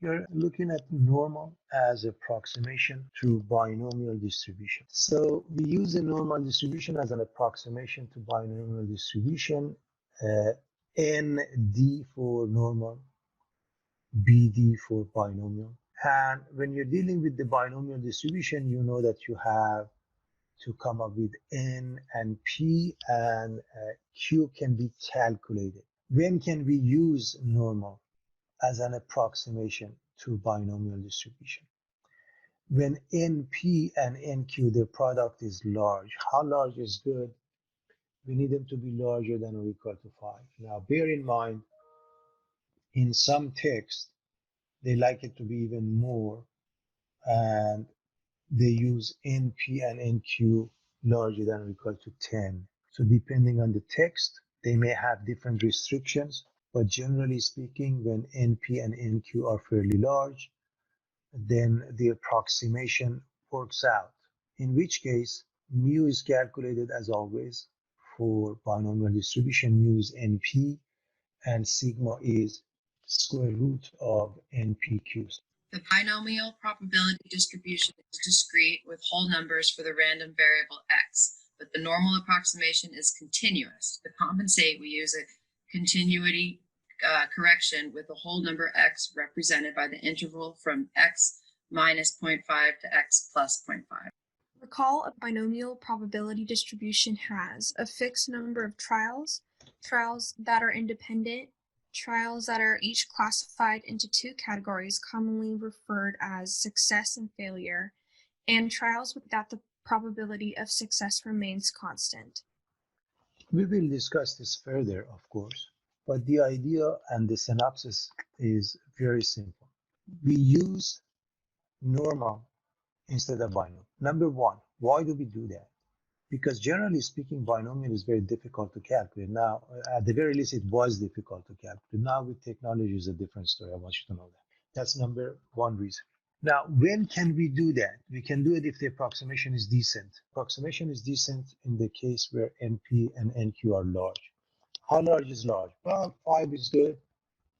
You're looking at normal as approximation to binomial distribution. So we use a normal distribution as an approximation to binomial distribution, uh, ND for normal, BD for binomial. And when you're dealing with the binomial distribution, you know that you have to come up with N and P, and Q can be calculated. When can we use normal as an approximation to binomial distribution? When NP and NQ, their product is large. How large is good? We need them to be larger than or equal to 5. Now, bear in mind, in some text, they like it to be even more, and they use NP and NQ larger than or equal to 10. So depending on the text, they may have different restrictions, but generally speaking, when NP and NQ are fairly large, then the approximation works out. In which case, mu is calculated as always for binomial distribution. Mu is NP, and sigma is square root of NPQs. The binomial probability distribution is discrete with whole numbers for the random variable x, but the normal approximation is continuous. To compensate, we use a continuity correction with the whole number x represented by the interval from x minus 0.5 to x plus 0.5. Recall a binomial probability distribution has a fixed number of trials that are independent, trials that are each classified into two categories commonly referred as success and failure, and trials that the probability of success remains constant. We will discuss this further, of course, but the idea and the synopsis is very simple. We use normal instead of binomial. Number one, why do we do that? Because generally speaking, binomial is very difficult to calculate. Now, at the very least, it was difficult to calculate. Now with technology is a different story. I want you to know that. That's number one reason. Now, when can we do that? We can do it if the approximation is decent. Approximation is decent in the case where NP and NQ are large. How large is large? Well, 5 is good,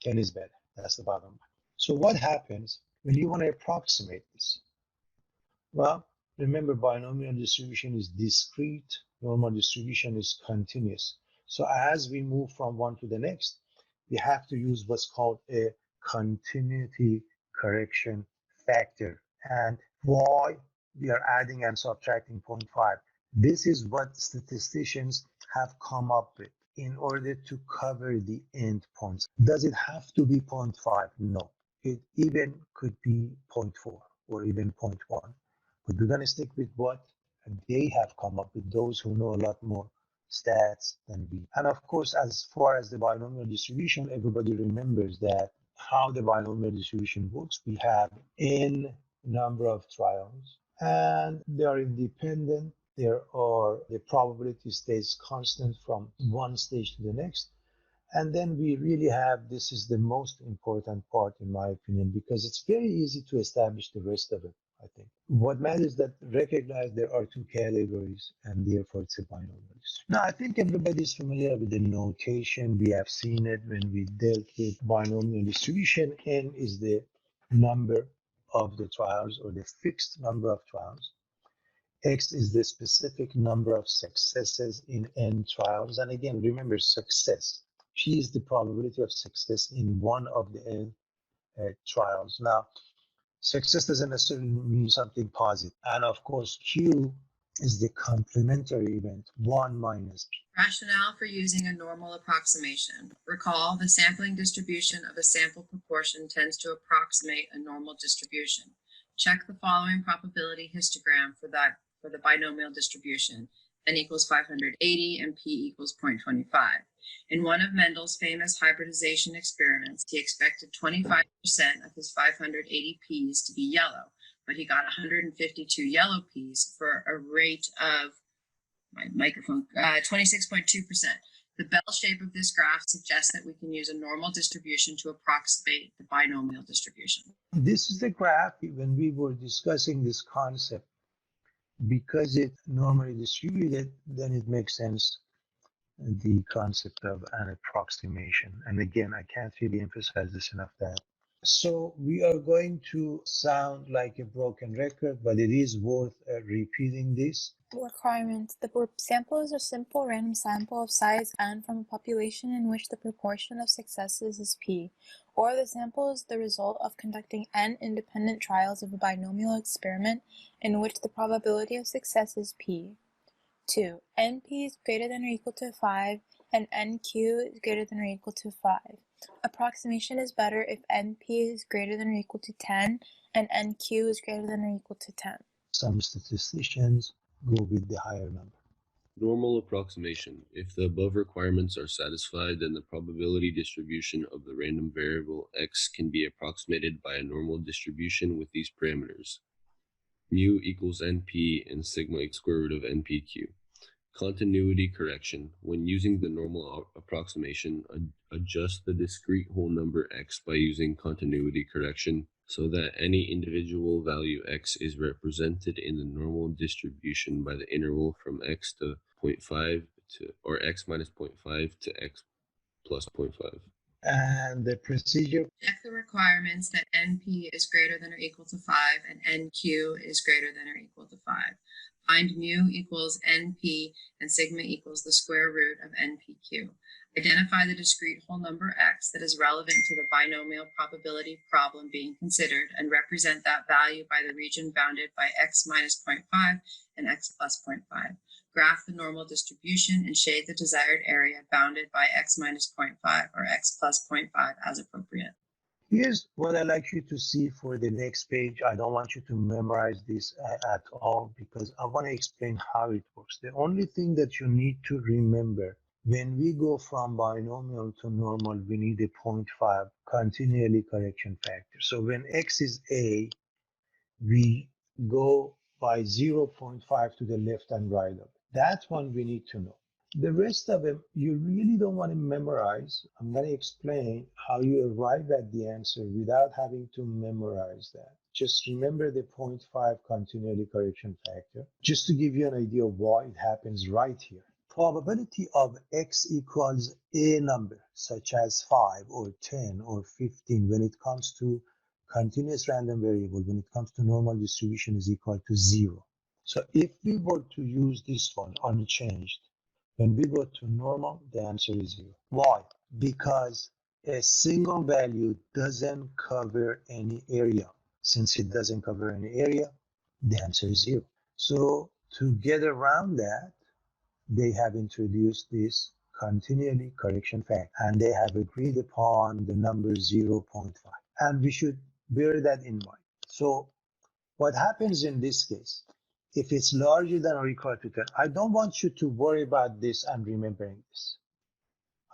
10 is better. That's the bottom line. So what happens when you want to approximate this? Well, remember, binomial distribution is discrete, normal distribution is continuous. So as we move from one to the next, we have to use what's called a continuity correction factor. And why we are adding and subtracting 0.5? This is what statisticians have come up with in order to cover the endpoints. Does it have to be 0.5? No. It even could be 0.4 or even 0.1. But we're going to stick with what they have come up with, those who know a lot more stats than we. And of course, as far as the binomial distribution, everybody remembers that how the binomial distribution works. We have n number of trials, and they are independent. The probability stays constant from one stage to the next. And then we really have, this is the most important part in my opinion, because it's very easy to establish the rest of it. I think what matters is that recognize there are two categories, and therefore it's a binomial distribution. Now, I think everybody's familiar with the notation. We have seen it when we dealt with binomial distribution. N is the number of the trials, or the fixed number of trials. X is the specific number of successes in N trials. And again, remember, success. P is the probability of success in one of the N trials. Now, success doesn't necessarily mean something positive. And of course, Q is the complementary event, 1 minus P. Rationale for using a normal approximation. Recall, the sampling distribution of a sample proportion tends to approximate a normal distribution. Check the following probability histogram for the binomial distribution. N equals 580 and P equals 0.25. In one of Mendel's famous hybridization experiments, he expected 25% of his 580 peas to be yellow, but he got 152 yellow peas for a rate of 26.2%. The bell shape of this graph suggests that we can use a normal distribution to approximate the binomial distribution. This is the graph when we were discussing this concept. Because it's normally distributed, then it makes sense, the concept of an approximation. And again, I can't really emphasize this enough, that So we are going to sound like a broken record, but it is worth repeating this. Requirements. The sample is a simple random sample of size n from a population in which the proportion of successes is p, or the sample is the result of conducting n independent trials of a binomial experiment in which the probability of success is p. 2. np is greater than or equal to 5 and nq is greater than or equal to 5. Approximation is better if np is greater than or equal to 10 and nq is greater than or equal to 10. Some statisticians go with the higher number. Normal approximation. If the above requirements are satisfied, then the probability distribution of the random variable x can be approximated by a normal distribution with these parameters. Mu equals np and sigma equals square root of npq. Continuity correction. When using the normal approximation, adjust the discrete whole number x by using continuity correction so that any individual value x is represented in the normal distribution by the interval from x to 0.5 to, or x minus 0.5 to x plus 0.5. And the procedure. Check the requirements that NP is greater than or equal to 5 and NQ is greater than or equal to 5. Find mu equals NP and sigma equals the square root of NPQ. Identify the discrete whole number x that is relevant to the binomial probability problem being considered and represent that value by the region bounded by x minus 0.5 and x plus 0.5. Graph the normal distribution and shade the desired area bounded by x minus 0.5 or x plus 0.5 as appropriate. Here's what I'd like you to see for the next page. I don't want you to memorize this at all because I want to explain how it works. The only thing that you need to remember when we go from binomial to normal, we need a 0.5 continually correction factor. So when x is a, we go by 0.5 to the left and right of it. That's one we need to know. The rest of them, you really don't want to memorize. I'm going to explain how you arrive at the answer without having to memorize that. Just remember the 0.5 continually correction factor, just to give you an idea of why it happens right here. Probability of x equals a number, such as 5 or 10 or 15, when it comes to continuous random variable, when it comes to normal distribution, is equal to 0. So if we were to use this one unchanged, when we go to normal, the answer is 0. Why? Because a single value doesn't cover any area. Since it doesn't cover any area, the answer is 0. So to get around that, they have introduced this continually correction factor, and they have agreed upon the number 0.5. And we should bear that in mind. So what happens in this case? If it's larger than or equal to 10, I don't want you to worry about this and remembering this.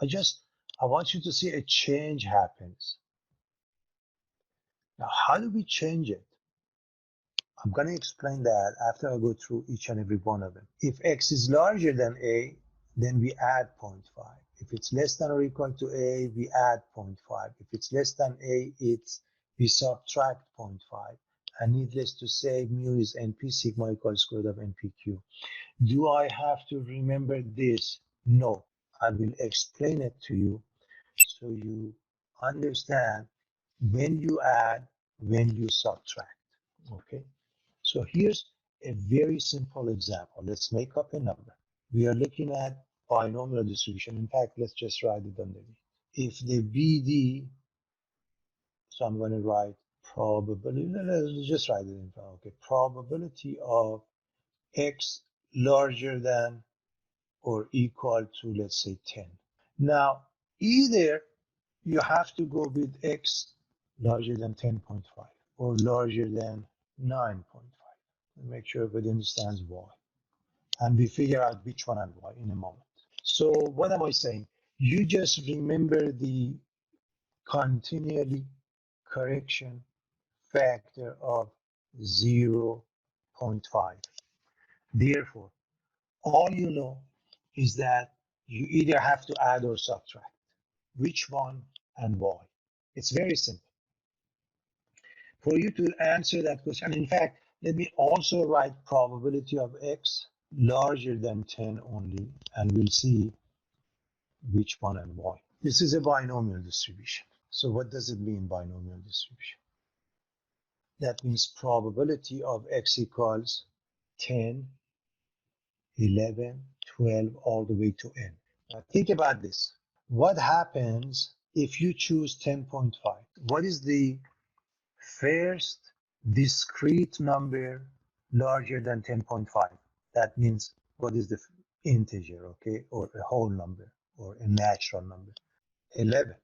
I want you to see a change happens. Now, how do we change it? I'm going to explain that after I go through each and every one of them. If x is larger than a, then we add 0.5. If it's less than or equal to a, we add 0.5. If it's less than a, we subtract 0.5. And needless to say, mu is np, sigma equals square root of npq. Do I have to remember this? No. I will explain it to you so you understand when you add, when you subtract. Okay? So here's a very simple example. Let's make up a number. We are looking at binomial distribution. In fact, let's just write it underneath. If the BD, so I'm going to write probability, let's just write it in front. Okay, probability of x larger than or equal to, let's say, 10. Now, either you have to go with x larger than 10.5 or larger than 9.5. Make sure everybody understands why. And we figure out which one and why in a moment. So what am I saying? You just remember the continually correction factor of 0.5. Therefore, all you know is that you either have to add or subtract. Which one and why? It's very simple. For you to answer that question, in fact, let me also write probability of x larger than 10 only, and we'll see which one and why. This is a binomial distribution. So what does it mean, binomial distribution? That means probability of x equals 10, 11, 12, all the way to n. Now think about this. What happens if you choose 10.5? What is the first discrete number larger than 10.5? That means what is the integer, okay, or a whole number or a natural number? 11.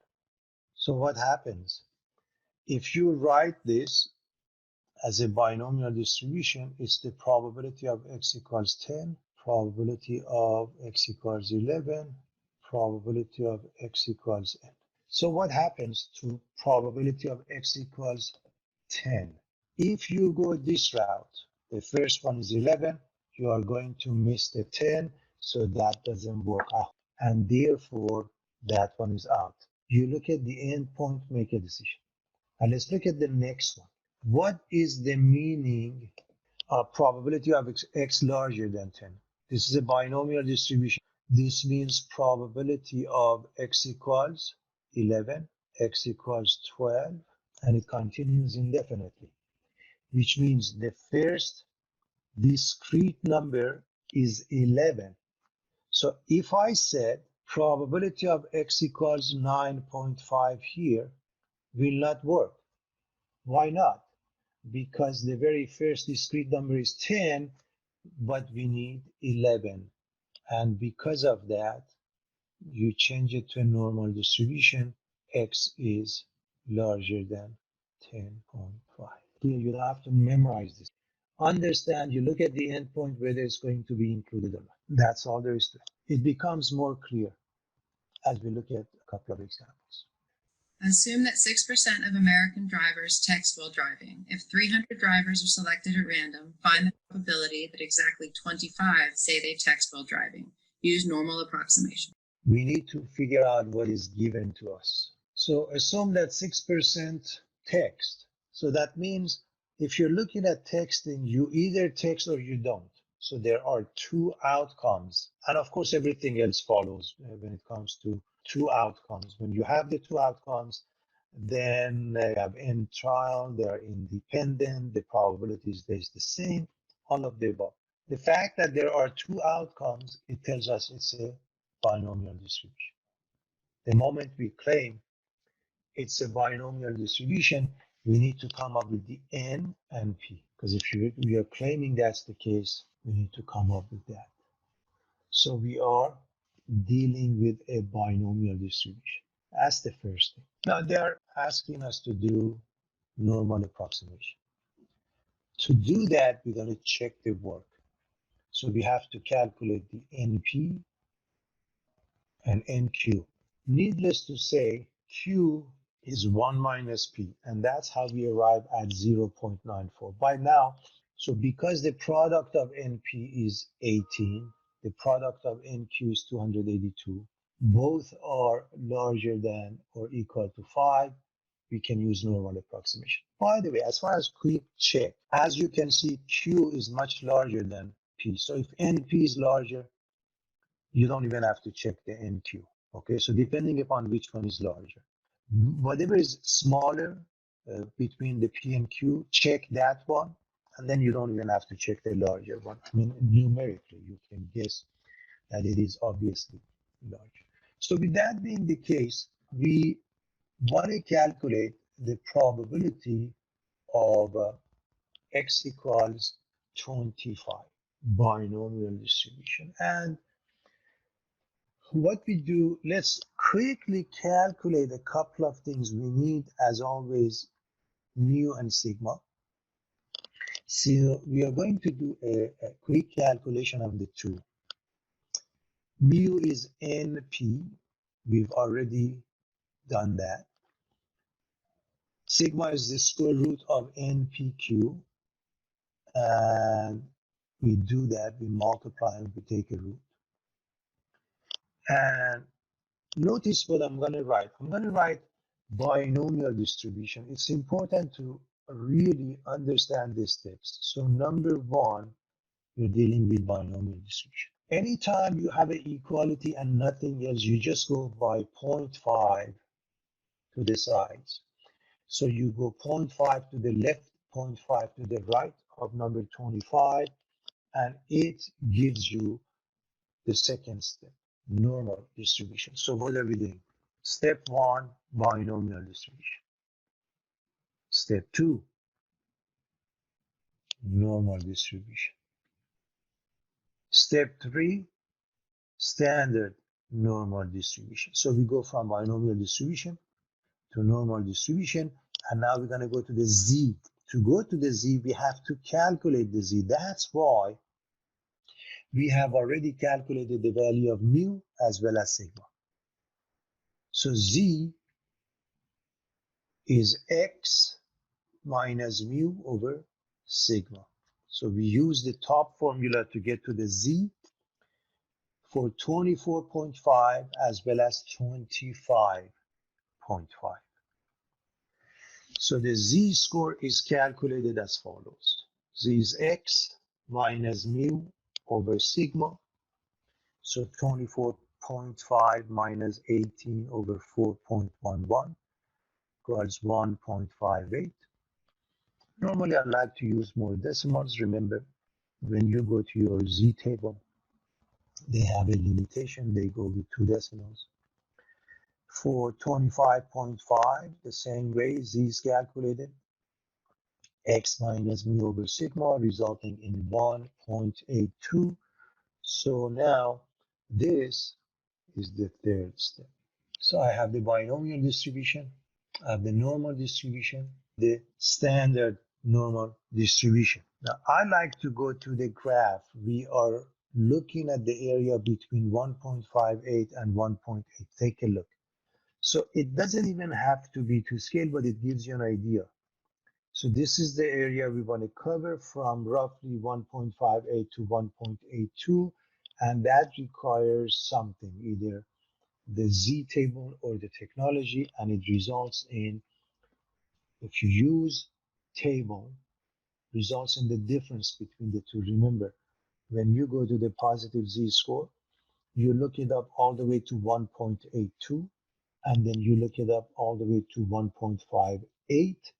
So what happens? If you write this as a binomial distribution, it's the probability of x equals 10, probability of x equals 11, probability of x equals n. So what happens to probability of x equals 10? If you go this route, the first one is 11, you are going to miss the 10, so that doesn't work out. And therefore, that one is out. You look at the end point, make a decision. And let's look at the next one. What is the meaning of probability of x larger than 10? This is a binomial distribution. This means probability of x equals 11, x equals 12, and it continues indefinitely, which means the first discrete number is 11. So if I said probability of x equals 9.5 here, will not work. Why not? Because the very first discrete number is 10, but we need 11. And because of that, you change it to a normal distribution. X is larger than 10.5. Here you don't have to memorize this. Understand, you look at the endpoint whether it's going to be included or not. That's all there is to it. It becomes more clear as we look at a couple of examples. Assume that 6% of American drivers text while driving. If 300 drivers are selected at random, find the probability that exactly 25 say they text while driving. Use normal approximation. We need to figure out what is given to us. So assume that 6% text. So that means if you're looking at texting, you either text or you don't. So there are two outcomes. And of course, everything else follows when it comes to two outcomes. When you have the two outcomes, then you have n trial, they are independent, the probability stays the same, all of the above. The fact that there are two outcomes, it tells us it's a binomial distribution. The moment we claim it's a binomial distribution, we need to come up with the n and p. Because if we are claiming that's the case, we need to come up with that. So we are dealing with a binomial distribution. That's the first thing. Now they're asking us to do normal approximation. To do that, we're going to check the work. So we have to calculate the NP and NQ. Needless to say, Q is 1 minus P, and that's how we arrive at 0.94. By now, so because the product of NP is 18, the product of NQ is 282, both are larger than or equal to 5, we can use normal approximation. By the way, as far as quick check, as you can see, Q is much larger than P. So if NP is larger, you don't even have to check the NQ. Okay, so depending upon which one is larger. Whatever is smaller between the P and Q, check that one, and then you don't even have to check the larger one. I mean, numerically, you can guess that it is obviously larger. So with that being the case, we want to calculate the probability of x equals 25 binomial distribution. And what we do, let's quickly calculate a couple of things we need, as always, mu and sigma. So we are going to do a quick calculation of the two. Mu is NP. We've already done that. Sigma is the square root of NPQ. And we do that, we multiply and we take a root. And notice what I'm going to write. I'm going to write binomial distribution. It's important to really understand these steps. So number one, you're dealing with binomial distribution. Anytime you have an equality and nothing else, you just go by 0.5 to the sides. So you go 0.5 to the left, 0.5 to the right of number 25, and it gives you the second step, normal distribution. So what are we doing? Step 1, binomial distribution. Step 2, normal distribution. Step 3, standard normal distribution. So we go from binomial distribution to normal distribution, and now we're going to go to the z. To go to the z, we have to calculate the z. That's why we have already calculated the value of mu as well as sigma. So z is x minus mu over sigma. So we use the top formula to get to the z for 24.5 as well as 25.5. So the z-score is calculated as follows. Z is x minus mu over sigma. So 24.5 minus 18 over 4.11 equals 1.58. Normally, I like to use more decimals. Remember, when you go to your z table, they have a limitation. They go with 2 decimals. For 25.5, the same way, z is calculated. X minus mu over sigma, resulting in 1.82. So now, this is the third step. So I have the binomial distribution, I have the normal distribution, the standard normal distribution. Now I like to go to the graph. We are looking at the area between 1.58 and 1.8. Take a look. So it doesn't even have to be to scale, but it gives you an idea. So this is the area we want to cover from roughly 1.58 to 1.82, and that requires something, either the Z table or the technology, and it results in, if you use table, results in the difference between the two. Remember, when you go to the positive Z score, you look it up all the way to 1.82, and then you look it up all the way to 1.58.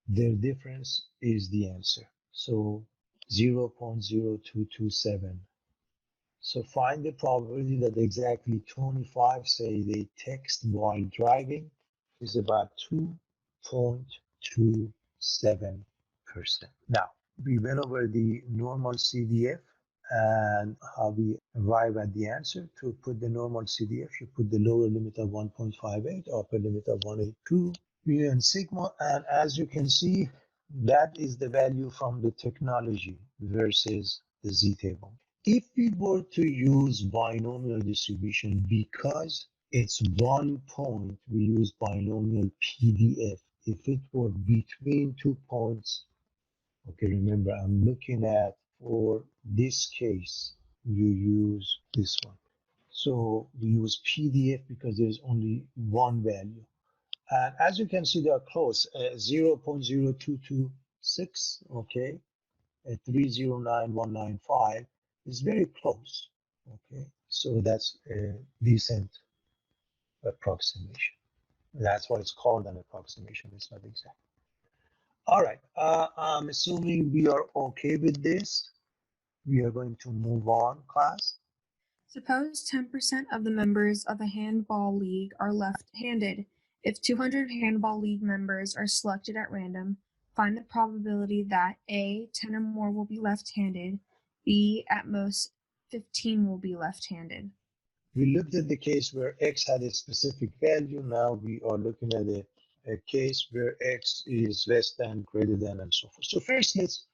Their difference is the answer. So 0.0227. So find the probability that exactly 25 say they text while driving is about 2.27%. Now, we went over the normal CDF and how we arrive at the answer. To put the normal CDF, you put the lower limit of 1.58, upper limit of 182, mu and sigma, and as you can see, that is the value from the technology versus the Z table. If we were to use binomial distribution, because it's 1 point, we use binomial PDF. If it were between 2 points, okay, remember I'm looking at, for this case, you use this one. So we use PDF because there's only one value. And as you can see, they are close, 0.0226, okay, 309195 is very close, okay. So that's a decent approximation. That's why it's called an approximation. It's not exact. All right, I'm assuming we are okay with this. We are going to move on, class. Suppose 10% of the members of a handball league are left-handed. If 200 handball league members are selected at random, find the probability that A, 10 or more will be left-handed, B, at most 15 will be left-handed. We looked at the case where X had a specific value. Now we are looking at a case where X is less than, greater than, and so forth. So first, let's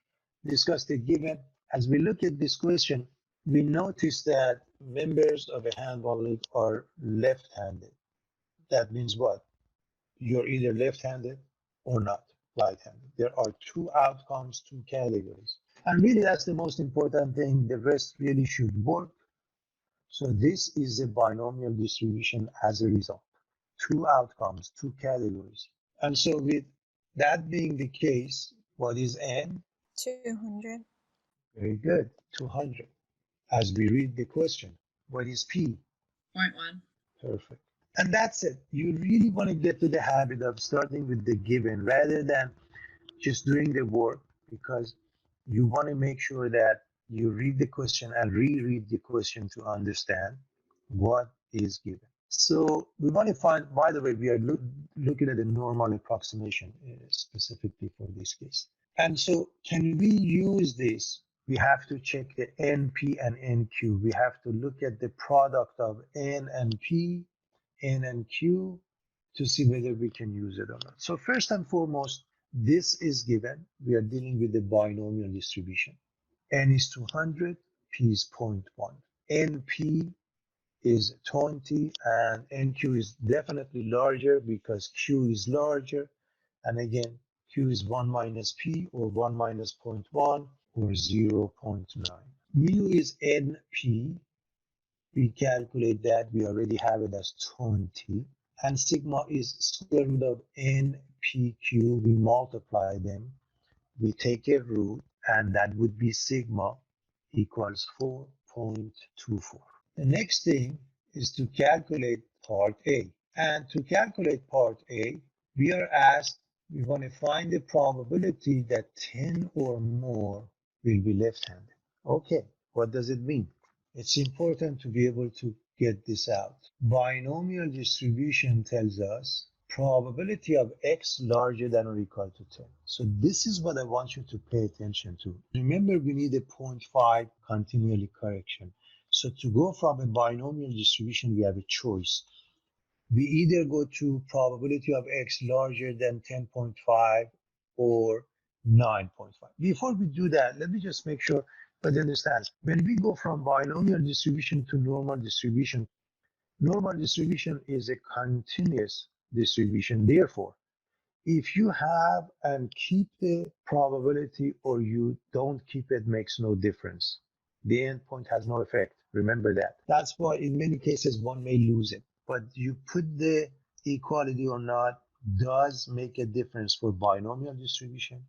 discuss the given. As we look at this question, we notice that members of a handball league are left-handed. That means what? You're either left-handed or not right-handed. There are 2 outcomes, 2 categories. And really, that's the most important thing. The rest really should work. So this is a binomial distribution as a result. 2 outcomes, 2 categories. And so with that being the case, what is N? 200. Very good, 200. As we read the question, what is P? 0.1. Perfect. And that's it. You really want to get to the habit of starting with the given rather than just doing the work, because you want to make sure that you read the question and reread the question to understand what is given. So we want to find, by the way, we are looking at the normal approximation specifically for this case. And so can we use this? We have to check the NP and NQ. We have to look at the product of N and P, N and Q, to see whether we can use it or not. So first and foremost, this is given. We are dealing with the binomial distribution. N is 200, P is 0.1. NP is 20, and NQ is definitely larger because Q is larger. And again, Q is 1 minus P, or 1 minus 0.1, or 0.9. Mu is NP. We calculate that. We already have it as 20. And sigma is square root of NPQ. We multiply them. We take a root, and that would be sigma equals 4.24. The next thing is to calculate part A. And to calculate part A, we are asked, we want to find the probability that 10 or more will be left-handed. Okay, what does it mean? It's important to be able to get this out. Binomial distribution tells us probability of x larger than or equal to 10. So this is what I want you to pay attention to. Remember, we need a 0.5 continually correction. So to go from a binomial distribution, we have a choice. We either go to probability of x larger than 10.5 or 9.5. Before we do that, let me just make sure that you understand. When we go from binomial distribution to normal distribution is a continuous distribution. Therefore, if you have and keep the probability or you don't keep it, makes no difference. The endpoint has no effect. Remember that. That's why in many cases one may lose it. But you put the equality or not does make a difference for binomial distribution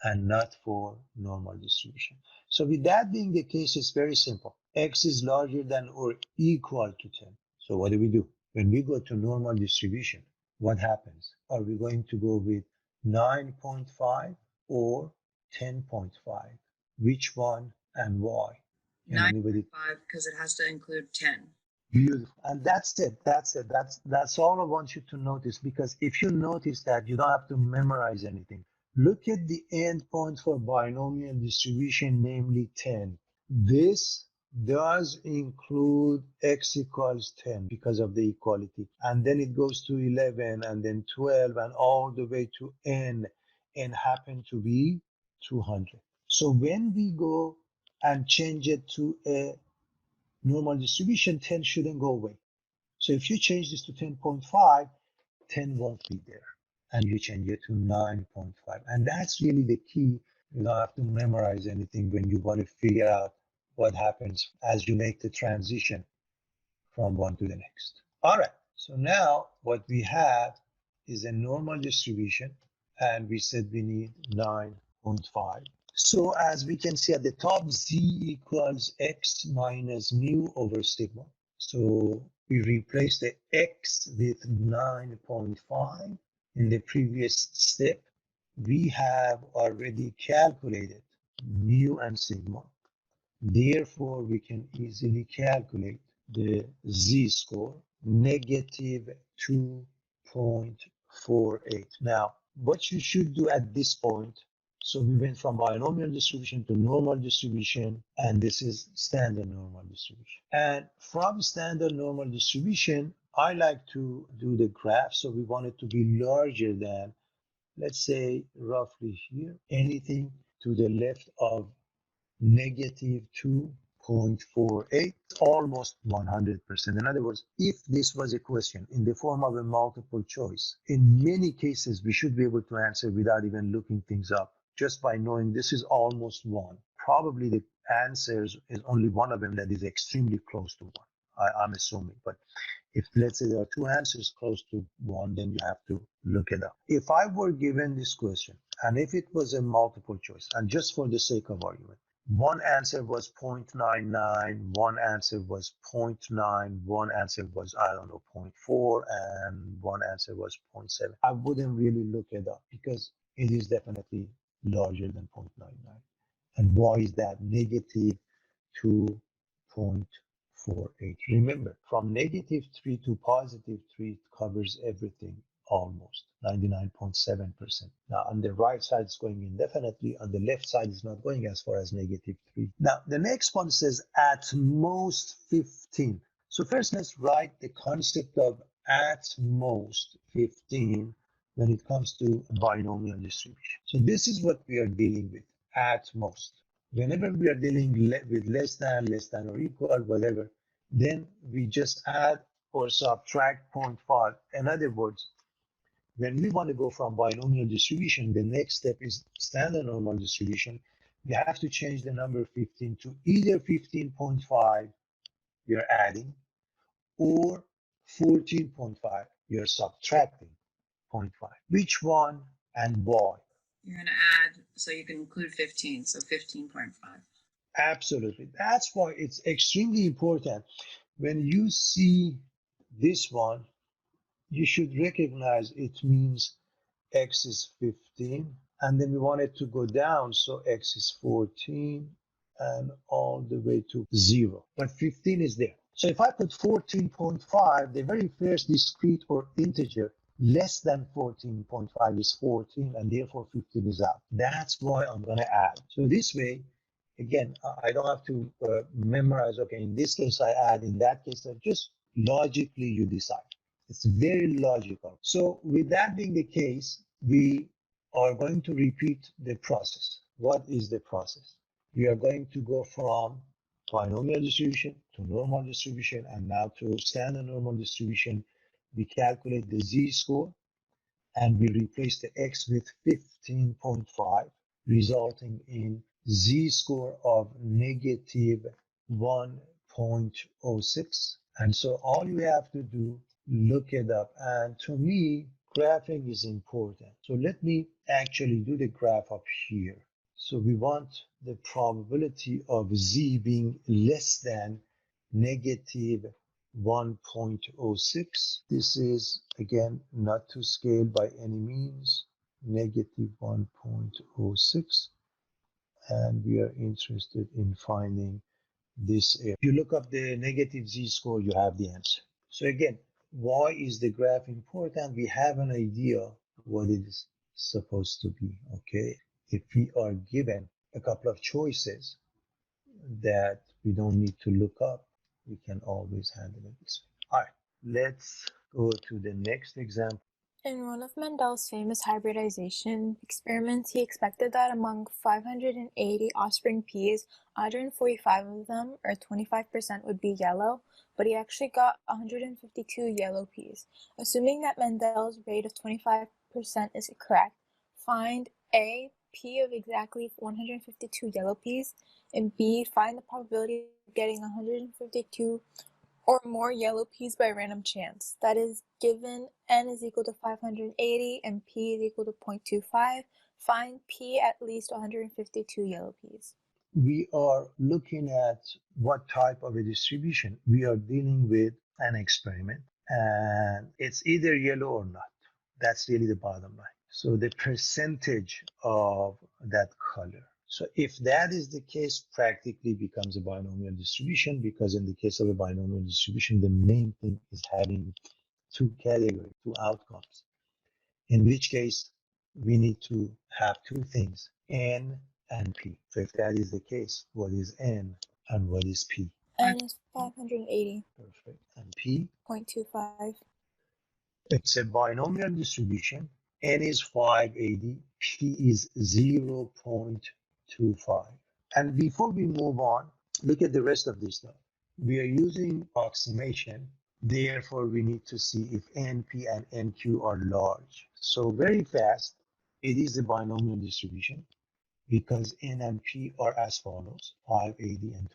and not for normal distribution. So with that being the case, it's very simple. X is larger than or equal to 10. So what do? When we go to normal distribution, what happens? Are we going to go with 9.5 or 10.5? Which one and why? 9.5, because it has to include 10. Beautiful. And that's it. That's all I want you to notice, because if you notice that, you don't have to memorize anything. Look at the endpoint for binomial distribution, namely 10. This does include x equals 10 because of the equality. And then it goes to 11 and then 12 and all the way to n happen to be 200. So when we go and change it to a normal distribution, 10 shouldn't go away. So if you change this to 10.5, 10 won't be there. And you change it to 9.5. And that's really the key. You don't have to memorize anything when you want to figure out what happens as you make the transition from one to the next. All right, so now what we have is a normal distribution, and we said we need 9.5. So as we can see at the top, z equals x minus mu over sigma. So we replace the x with 9.5. In the previous step, we have already calculated mu and sigma. Therefore, we can easily calculate the z-score, negative 2.48. Now, what you should do at this point, so we went from binomial distribution to normal distribution, and this is standard normal distribution. And from standard normal distribution, I like to do the graph, so we want it to be larger than, let's say, roughly here, anything to the left of negative 2.48, almost 100%. In other words, if this was a question in the form of a multiple choice, in many cases, we should be able to answer without even looking things up, just by knowing this is almost one. Probably the answers is only one of them that is extremely close to one, I'm assuming. But if, let's say, there are two answers close to one, then you have to look it up. If I were given this question, and if it was a multiple choice, and just for the sake of argument, One answer was 0.99, one answer was 0.9, one answer was, I don't know, 0.4, and one answer was 0.7. I wouldn't really look it up because it is definitely larger than 0.99. And why is that? Negative 2.48. Remember, from negative 3 to positive 3 covers everything almost, 99.7%. Now, on the right side, it's going indefinitely. On the left side, it's not going as far as negative 3. Now, the next one says at most 15. So first, let's write the concept of at most 15 when it comes to binomial distribution. So this is what we are dealing with, at most. Whenever we are dealing with less than or equal, whatever, then we just add or subtract 0.5. In other words, when we want to go from binomial distribution, the next step is standard normal distribution. We have to change the number 15 to either 15.5, we are adding, or 14.5, we are subtracting 0.5. Which one and why? You're going to add, so you can include 15, so 15.5. Absolutely. That's why it's extremely important. When you see this one, you should recognize it means x is 15, and then we want it to go down, so x is 14, and all the way to 0. But 15 is there. So if I put 14.5, the very first discrete or integer less than 14.5 is 14, and therefore 15 is out. That's why I'm going to add. So this way, again, I don't have to memorize, okay, in this case I add, in that case, just logically you decide. It's very logical. So with that being the case, we are going to repeat the process. What is the process? We are going to go from binomial distribution to normal distribution, and now to standard normal distribution. We calculate the z-score, and we replace the x with 15.5, resulting in z-score of negative 1.06. And so all you have to do, look it up. And to me, graphing is important. So let me actually do the graph up here. So we want the probability of z being less than negative 1.06. This is, again, not to scale by any means, negative 1.06. And we are interested in finding this area. If you look up the negative z-score, you have the answer. So again, why is the graph important? We have an idea what it is supposed to be, okay? If we are given a couple of choices that we don't need to look up, we can always handle it this way. All right, let's go to the next example. In one of Mendel's famous hybridization experiments, he expected that among 580 offspring peas, 145 of them, or 25%, would be yellow, but he actually got 152 yellow peas. Assuming that Mendel's rate of 25% is correct, find A, P of exactly 152 yellow peas, and B, find the probability of getting 152 or more yellow peas by random chance. That is, given n is equal to 580 and p is equal to 0.25, find p at least 152 yellow peas. We are looking at what type of a distribution. We are dealing with an experiment, and it's either yellow or not. That's really the bottom line. So the percentage of that color. So if that is the case, practically becomes a binomial distribution, because in the case of a binomial distribution, the main thing is having two categories, two outcomes, in which case we need to have two things, n and p. So if that is the case, what is n and what is p? N is 580. Perfect. And p? 0.25. It's a binomial distribution. N is 580, p is 0.25. And before we move on, look at the rest of this stuff. We are using approximation. Therefore, we need to see if NP and NQ are large. So very fast, it is a binomial distribution because N and P are as follows, 580 and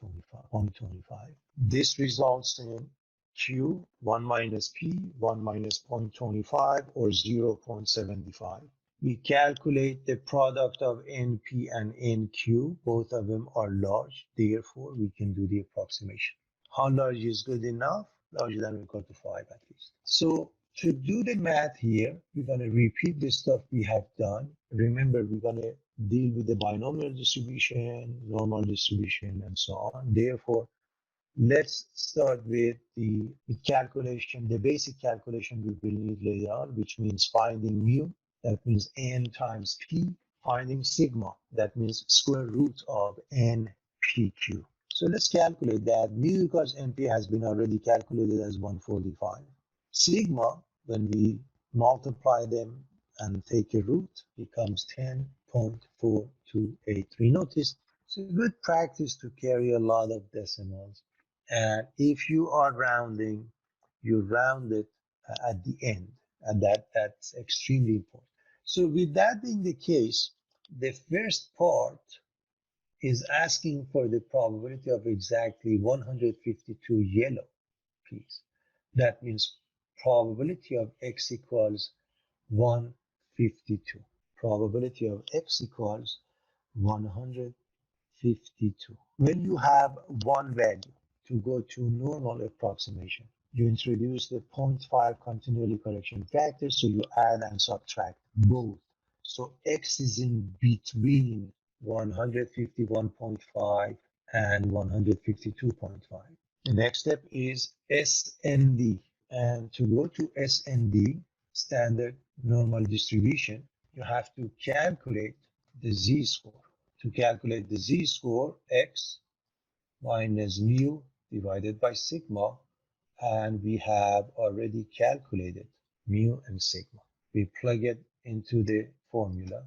0.25. This results in Q, 1 minus P, 1 minus 0.25, or 0.75. We calculate the product of NP and NQ. Both of them are large, therefore we can do the approximation. How large is good enough? Larger than or equal to 5 at least. So to do the math here, we're going to repeat the stuff we have done. Remember, we're going to deal with the binomial distribution, normal distribution, and so on. Therefore, let's start with the calculation, the basic calculation we will need later on, which means finding mu, that means n times p, finding sigma, that means square root of npq. So let's calculate that. Mu equals np has been already calculated as 145. Sigma, when we multiply them and take a root, becomes 10.4283. Notice it's a good practice to carry a lot of decimals. And if you are rounding, you round it at the end, and that's extremely important. So with that being the case, the first part is asking for the probability of exactly 152 yellow peas. That means probability of x equals 152. Probability of x equals 152. When you have one value, to go to normal approximation, you introduce the 0.5 continuity correction factor, so you add and subtract both. So x is in between 151.5 and 152.5. The next step is SND. And to go to SND, standard normal distribution, you have to calculate the z-score. To calculate the z-score, x minus mu divided by sigma, and we have already calculated mu and sigma. We plug it into the formula.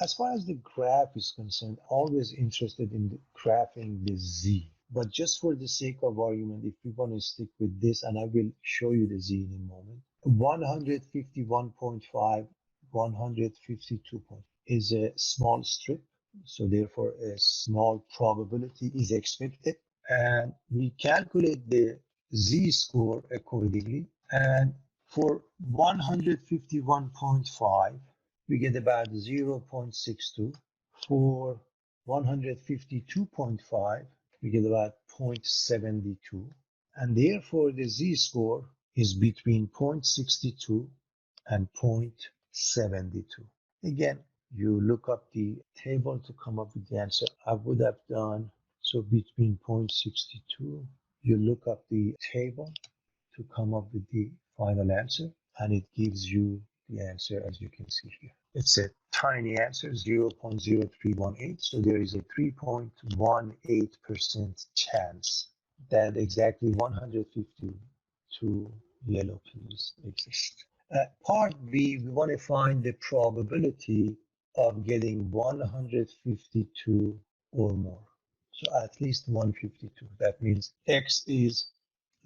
As far as the graph is concerned, always interested in graphing the z. But just for the sake of argument, if we want to stick with this, and I will show you the z in a moment, 151.5, 152 is a small strip, so therefore a small probability is expected. And we calculate the z-score accordingly. And for 151.5, we get about 0.62. For 152.5, we get about 0.72. And therefore, the z-score is between 0.62 and 0.72. Again, you look up the table to come up with the answer. I would have done so between 0.62. You look up the table to come up with the final answer, and it gives you the answer as you can see here. It's a tiny answer, 0.0318, so there is a 3.18% chance that exactly 152 yellow peas exist. Part B, we want to find the probability of getting 152 or more. So at least 152. That means X is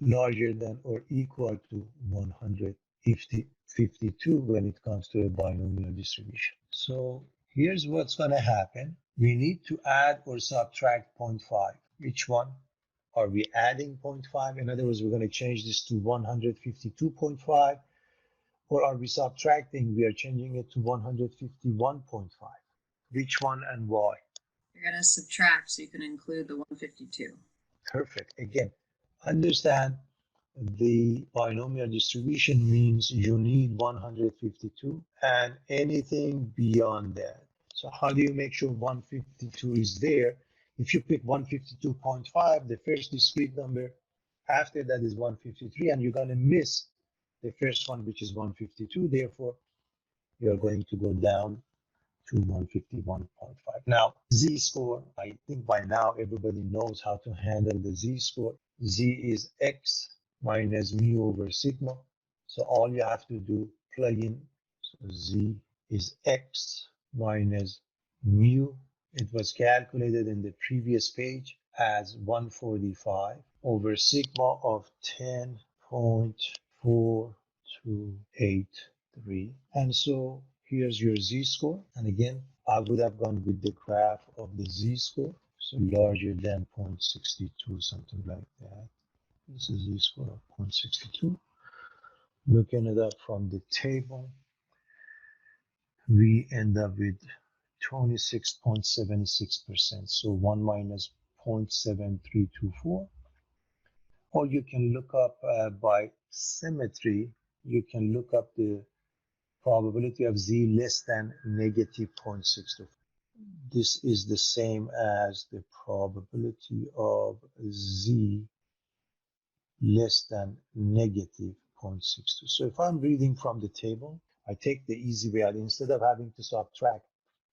larger than or equal to 152 when it comes to a binomial distribution. So here's what's going to happen. We need to add or subtract 0.5. Which one? Are we adding 0.5? In other words, we're going to change this to 152.5. Or are we subtracting? We are changing it to 151.5. Which one and why? You're going to subtract so you can include the 152. Perfect. Again, understand the binomial distribution means you need 152 and anything beyond that. So how do you make sure 152 is there? If you pick 152.5, the first discrete number after that is 153, and you're going to miss the first one, which is 152. Therefore, you're going to go down to 151.5. Now, z-score, I think by now everybody knows how to handle the z-score. Z is x minus mu over sigma. So all you have to do, plug in. So z is x minus mu. It was calculated in the previous page as 145 over sigma of 10.4283. And so here's your z-score. And again, I would have gone with the graph of the z-score. So larger than 0.62, something like that. This is z-score of 0.62. Looking it up from the table. we end up with 26.76%. So 1 minus 0.7324. Or you can look up by symmetry, you can look up the probability of z less than negative 0.624. This is the same as the probability of z less than negative 0.62. So if I'm reading from the table, I take the easy way out. Instead of having to subtract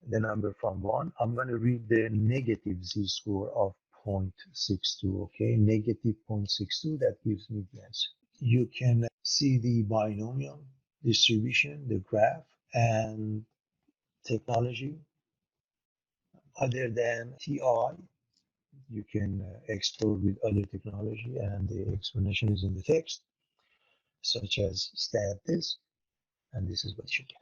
the number from 1, I'm going to read the negative z-score of 0.62, okay? Negative 0.62, that gives me the answer. You can see the binomial distribution, the graph, and technology. Other than TI, you can explore with other technology, and the explanation is in the text, such as stat this, and this is what you get.